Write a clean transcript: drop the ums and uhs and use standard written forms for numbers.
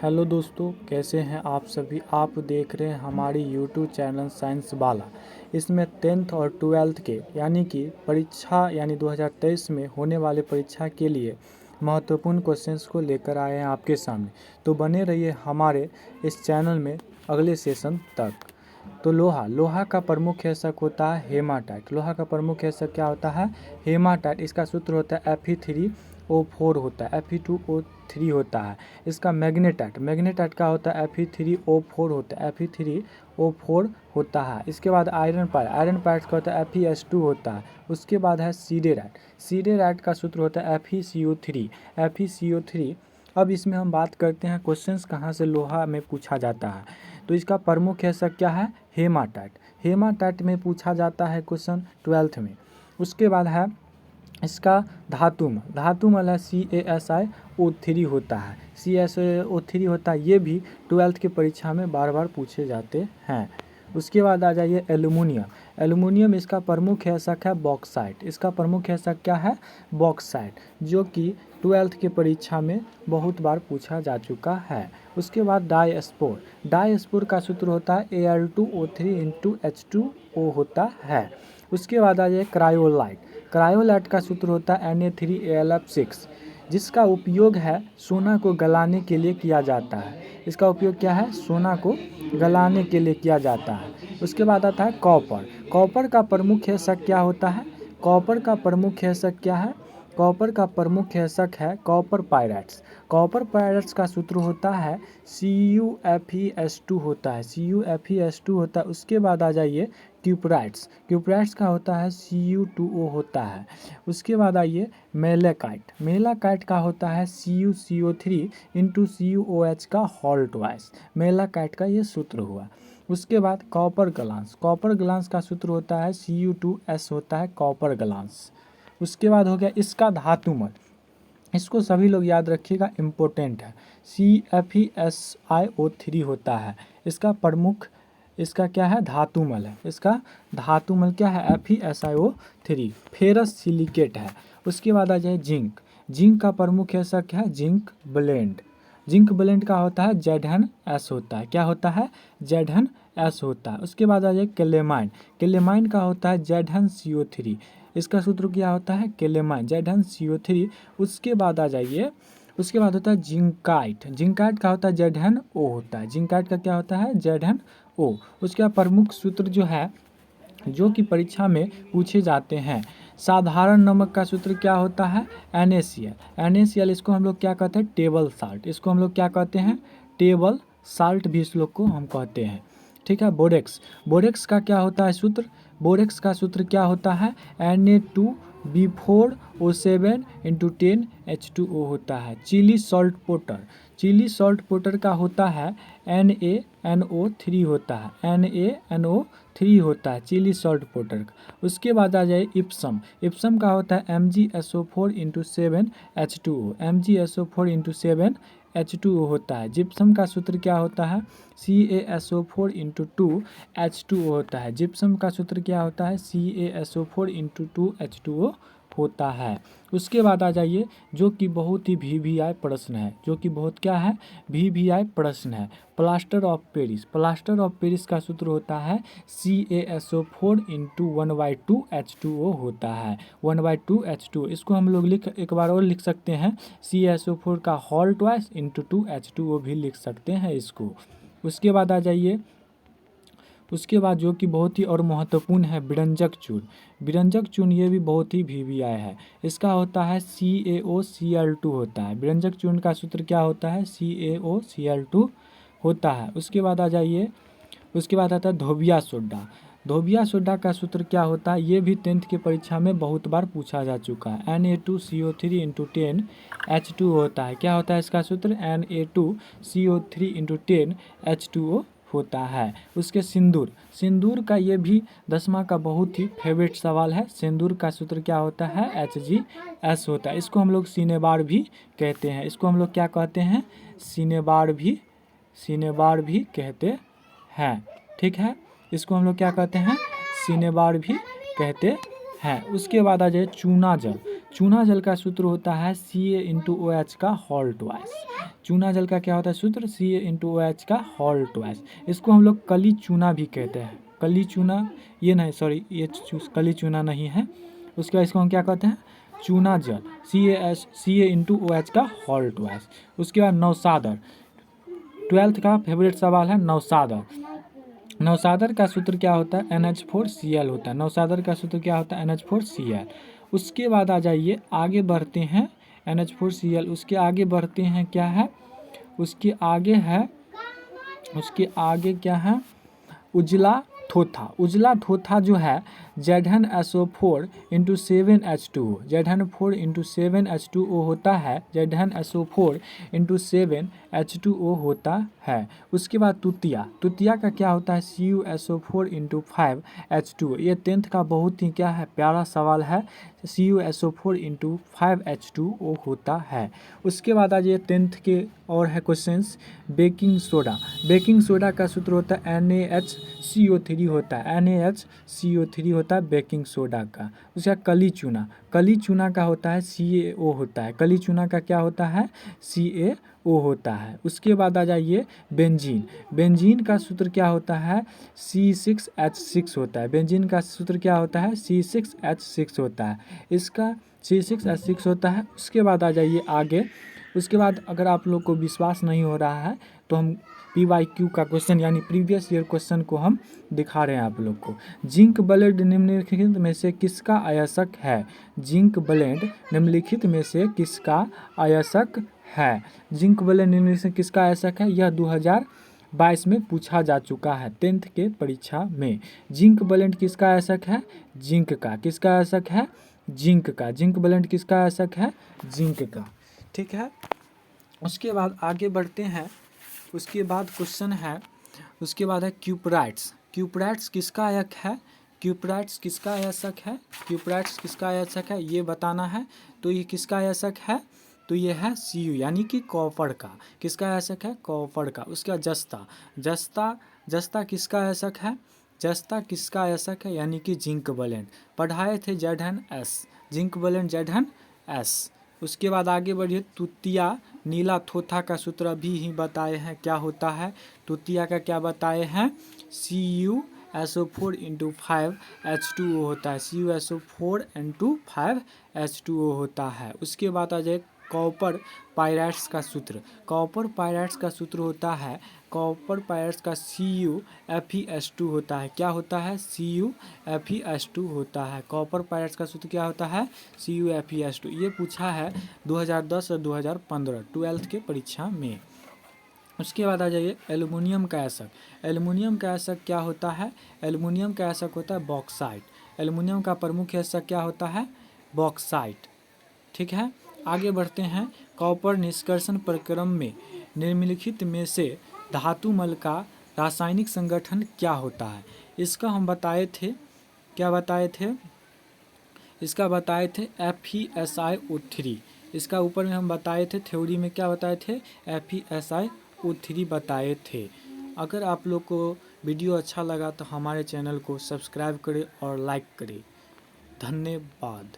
Hello दोस्तों, कैसे हैं आप सभी। आप देख रहे हैं हमारी यूट्यूब चैनल साइंस वाला। इसमें 10th और 12th के यानी कि परीक्षा 2023 में होने वाले परीक्षा के लिए महत्वपूर्ण क्वेश्चंस को लेकर आए हैं आपके सामने। तो बने रहिए हमारे इस चैनल में अगले सेशन तक। तो लोहा का प्रमुख हिस्सा होता है हेमाटाइट। लोहा का प्रमुख हिस्सा क्या होता है? हेमाटाइट। इसका सूत्र होता है Fe3O4 होता है, Fe2O3 होता है। इसका मैग्नेटाइट का होता है Fe3O4 होता है, Fe3O4 होता है। इसके बाद आयरन पाइट का होता है Fe2 होता है। उसके बाद है सीडेराइट का सूत्र होता है FeCO3। अब इसमें हम बात करते हैं क्वेश्चंस कहाँ से लोहा में पूछा जाता है। तो इसका प्रमुख हिस्सा क्या है? हेमाटाइट में पूछा जाता है क्वेश्चन 12th में। उसके बाद है इसका धातुमल है CaSiO3 होता है, CaSiO3 होता है। ये भी 12th की परीक्षा में बार बार पूछे जाते हैं। उसके बाद आ जाइए एल्युमिनियम। इसका प्रमुख हिस्सा है बॉक्साइट। इसका प्रमुख हिस्सा क्या है? बॉक्साइट, जो कि 12th की परीक्षा में बहुत बार पूछा जा चुका है। उसके बाद डायस्पोर का सूत्र होता है Al2O3 होता है। उसके बाद आ जाए क्रायोलाइट का सूत्र होता है Na3AlF6, जिसका उपयोग है सोना को गलाने के लिए किया जाता है। इसका उपयोग क्या है? सोना को गलाने के लिए किया जाता है। उसके बाद आता है कॉपर का प्रमुख हिस्सा क्या होता है? कॉपर का प्रमुख हिस्सा है कॉपर पायराइट्स का सूत्र होता है CuFeS2 होता है, CuFeS2 होता है। उसके बाद आ जाइए क्यूपराइट्स का होता है Cu2O होता है। उसके बाद आइए मेलाकाइट का होता है CuCO3 इंटू CuOH का होल ट्वाइस। मेलाकाइट का ये सूत्र हुआ। उसके बाद कॉपर ग्लास का सूत्र होता है Cu2S होता है कॉपर ग्लास। उसके बाद हो गया इसका धातुमल। इसको सभी लोग याद रखिएगा, इम्पोर्टेंट है। CFeSiO3 होता है। इसका क्या है? धातुमल है। इसका धातुमल क्या है? FeSiO3। फेरस सिलिकेट है। उसके बाद आ जाए जिंक का प्रमुख हिस्सा क्या है? जिंक ब्लेंड का होता है ZnS होता है। क्या होता है? ZnS होता है। उसके बाद आ जाए केलेमाइन का होता है ZnCO3। इसका सूत्र क्या होता है? Calamine ZnCO3। उसके बाद आ जाइए, उसके बाद होता है जिंकाइट का होता है ZnO होता है। जिंकाइट का क्या होता है? ZnO। उसका प्रमुख सूत्र जो है, जो कि परीक्षा में पूछे जाते हैं। साधारण नमक का सूत्र क्या होता है? NaCl। इसको हम लोग क्या कहते हैं? Table salt. इसको हम लोग क्या कहते हैं? टेबल साल्ट भी इस लोग को हम कहते हैं। ठीक है। बोरेक्स का क्या होता है सूत्र? बोरेक्स का सूत्र क्या होता है? Na2B4O7 इंटू 10H2O होता है। चिली सॉल्ट पोटर का होता है NaNO3 होता है, NaNO3 होता है चिली सॉल्ट पोटर का। उसके बाद आ जाए इप्सम का होता है MgSO4 into 7H2O, MgSO4 into 7H2O होता है। जिप्सम का सूत्र क्या होता है? CaSO4 इंटू 2H2O होता है। जिप्सम का सूत्र क्या होता है? CaSO4 इंटू 2H2O होता है। उसके बाद आ जाइए जो कि बहुत ही VVI प्रश्न है, जो कि बहुत क्या है? VVI प्रश्न है। प्लास्टर ऑफ पेरिस का सूत्र होता है CaSO4 इंटू 1/2H2O होता है, 1/2H2O। इसको हम लोग एक बार और लिख सकते हैं, CaSO4 का होल ट्वाइस इंटू 2H2O भी लिख सकते हैं इसको। उसके बाद आ जाइए, उसके बाद जो कि बहुत ही और महत्वपूर्ण है बिरंजक चूर्ण। ये भी बहुत ही VVI है। इसका होता है CaOCl2 होता है। बिरंजक चूर्ण का सूत्र क्या होता है? CaOCl2 होता है। उसके बाद आ जाइए, उसके बाद आता है धोबिया सोडा का सूत्र क्या होता है? ये भी 10th की परीक्षा में बहुत बार पूछा जा चुका है। Na2CO3 इंटू 10H2O होता है। क्या होता है इसका सूत्र? Na2CO3 इंटू 10H2O होता है। उसके सिंदूर का ये भी 10वां का बहुत ही फेवरेट सवाल है। सिंदूर का सूत्र क्या होता है? HgS होता है। इसको हम लोग सिनेबार भी कहते हैं। इसको हम लोग क्या कहते हैं? सिनेबार भी कहते हैं। ठीक है। इसको हम लोग क्या कहते हैं? सिनेबार भी कहते हैं। उसके बाद आ जाए चूना जल का सूत्र होता है Ca/OH का होल ट्वाइस। चूना जल का क्या होता है सूत्र? Ca/OH का होल ट्वाइस। इसको हम लोग कली चूना भी कहते हैं। कली चूना ये नहीं, सॉरी ये कली चूना नहीं है। उसके बाद इसको हम क्या कहते हैं? चूना जल Ca/OH का होल ट्वाइस। उसके बाद नौसादर, 12th का फेवरेट सवाल है नौसादर। नौसादर का सूत्र क्या होता है? NH4Cl होता है। नौसादर का सूत्र क्या होता है? NH4Cl। उसके बाद आ जाइए आगे बढ़ते हैं, NH4Cl। उसके आगे बढ़ते हैं, क्या है उसके आगे है, उसके आगे क्या है? उजला थोथा। उजला थोथा जो है ZnSO4 into 7H2O, ZN4 into 7H2O होता है, ZnSO4 इंटू 7H2O होता है। उसके बाद तुतिया, तुतिया का क्या होता है? CuSO4 into 5H2O। ये 10th का बहुत ही क्या है, प्यारा सवाल है। CuSO4 इंटू 5H2O होता है। उसके बाद आज ये 10th के और है questions. Baking soda, baking soda का सूत्र होता है NaHCO3 होता है, NaHCO3 होता है बेकिंग सोडा का। उसका कली चूना, कली चूना का होता है CaO होता है। कली चूना का क्या होता है? CaO होता है। उसके बाद आ जाइए बेंजीन, बेंजीन का सूत्र क्या होता है? C6H6 होता है। बेंजीन का सूत्र क्या होता है? C6H6 होता है। इसका C6H6 होता है। उसके बाद आ जाइए आगे। उसके बाद अगर आप लोग को विश्वास नहीं हो रहा है तो हम PYQ का क्वेश्चन यानी प्रीवियस ईयर क्वेश्चन को हम दिखा रहे हैं आप लोग को। जिंक ब्लेंड निम्नलिखित में से किसका अयस्क है? जिंक ब्लेंड निम्नलिखित में से किसका अयस्क है? जिंक ब्लेंड निम्नलिखित में किसका अयस्क है? यह 2022 में पूछा जा चुका है 10th के परीक्षा में। जिंक ब्लेंड किसका अयस्क है? जिंक का। किसका अयस्क है? जिंक का। जिंक ब्लेंड किसका अयस्क है? जिंक का। ठीक है। उसके बाद आगे बढ़ते हैं। उसके बाद क्वेश्चन है, उसके बाद है क्यूपराइट्स। क्यूपराइट्स किसका अयस्क है? क्यूपराइट्स किसका अयस्क है? क्यूपराइट्स किसका अयस्क है ये बताना है। तो ये किसका अयस्क है? तो ये है Cu यानी कि कॉपर का। किसका अयस्क है? कॉपर का। उसका जस्ता, जस्ता जस्ता किसका अयस्क है? जस्ता किसका अयस्क है? यानी कि जिंक ब्लेंड। पढ़ाए थे ZnS, जिंक ब्लेंड ZnS। उसके बाद आगे बढ़िए। तुतिया नीला थोथा का सूत्र अभी ही बताए हैं क्या होता है। तुतिया का क्या बताए हैं? CuSO4 इंटू 5H2O होता है। CuSO4 इंटू 5H2O होता है। उसके बाद आ जाए कॉपर पायराइट्स का सूत्र। कॉपर पायराइट्स का सूत्र होता है, कॉपर पायराइट्स का CuFeS2 होता है। क्या होता है? CuFeS2 होता है। कॉपर पायराइट्स का सूत्र क्या होता है? CuFeS2। ये पूछा है 2010 और 2015 12th के परीक्षा में। उसके बाद आ जाइए एल्युमिनियम का अयस्क। एल्युमिनियम का अयस्क क्या होता है? एल्युमिनियम का अयस्क होता है बॉक्साइट। एल्युमिनियम का प्रमुख अयस्क क्या होता है? बॉक्साइट। ठीक है। आगे बढ़ते हैं। कॉपर निष्कर्षण प्रक्रम में निम्नलिखित में से धातुमल का रासायनिक संगठन क्या होता है? इसका हम बताए थे, क्या बताए थे? इसका बताए थे FeSiO3। इसका ऊपर में हम बताए थे, थ्योरी में क्या बताए थे? FeSiO3 बताए थे। अगर आप लोग को वीडियो अच्छा लगा तो हमारे चैनल को सब्सक्राइब करें और लाइक करें। धन्यवाद।